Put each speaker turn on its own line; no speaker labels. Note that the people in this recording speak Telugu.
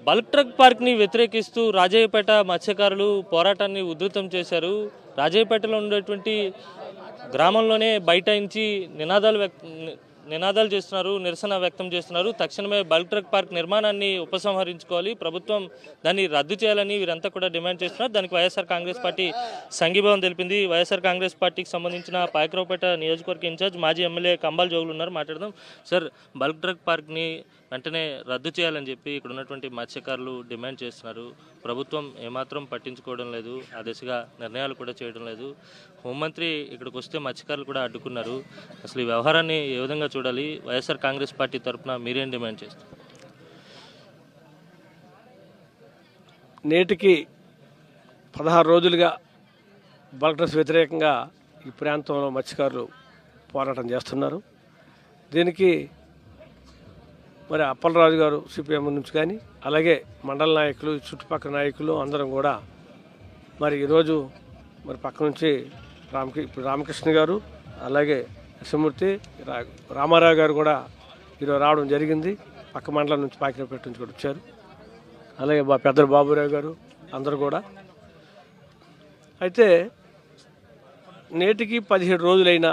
బల్క్ ట్రక్ పార్క్ని వ్యతిరేకిస్తూ రాజయ్యపేట మత్స్యకారులు పోరాటాన్ని ఉధృతం చేశారు. రాజయ్యపేటలో ఉండేటువంటి గ్రామంలోనే బైఠాయించి నినాదాలు చేస్తున్నారు, నిరసన వ్యక్తం చేస్తున్నారు. తక్షణమే బల్క్ ట్రక్ పార్క్ నిర్మాణాన్ని ఉపసంహరించుకోవాలి, ప్రభుత్వం దాన్ని రద్దు చేయాలని వీరంతా కూడా డిమాండ్ చేస్తున్నారు. దానికి వైఎస్ఆర్ కాంగ్రెస్ పార్టీ సంఘీభావం తెలిపింది. వైఎస్ఆర్ కాంగ్రెస్ పార్టీకి సంబంధించిన పాయకరావుపేట నియోజకవర్గ ఇన్ఛార్జ్ మాజీ ఎమ్మెల్యే కంబాల్ జోగులు ఉన్నారు, మాట్లాడదాం. సార్, బల్క్ ట్రక్ పార్క్ని వెంటనే రద్దు చేయాలని చెప్పి ఇక్కడ ఉన్నటువంటి మత్స్యకారులు డిమాండ్ చేస్తున్నారు. ప్రభుత్వం ఏమాత్రం పట్టించుకోవడం లేదు, ఆ దిశగా నిర్ణయాలు కూడా చేయడం లేదు. హోంమంత్రి ఇక్కడికి వస్తే మత్స్యకారులు కూడా అడ్డుకున్నారు. అసలు ఈ వ్యవహారాన్ని ఏ విధంగా చూడాలి? వైఎస్ఆర్ కాంగ్రెస్ పార్టీ తరఫున మీరేం డిమాండ్ చేస్తారు?
నేటికి 16 రోజులుగా బల్క్ డ్రగ్స్ వ్యతిరేకంగా ఈ ప్రాంతంలో మత్స్యకారులు పోరాటం చేస్తున్నారు. దీనికి మరి అప్పలరాజు గారు సిపిఎం నుంచి కానీ, అలాగే మండల నాయకులు, చుట్టుపక్కల నాయకులు అందరం కూడా మరి ఈరోజు మరి పక్క నుంచి రామకృష్ణ గారు, అలాగే కృష్ణమూర్తి, రామారావు గారు కూడా ఈరోజు రావడం జరిగింది. పక్క మండలం నుంచి పాకిరపేట నుంచి కూడా వచ్చారు. అలాగే పెద్దలు బాబురావు గారు అందరూ కూడా. అయితే నేటికి 17 రోజులైనా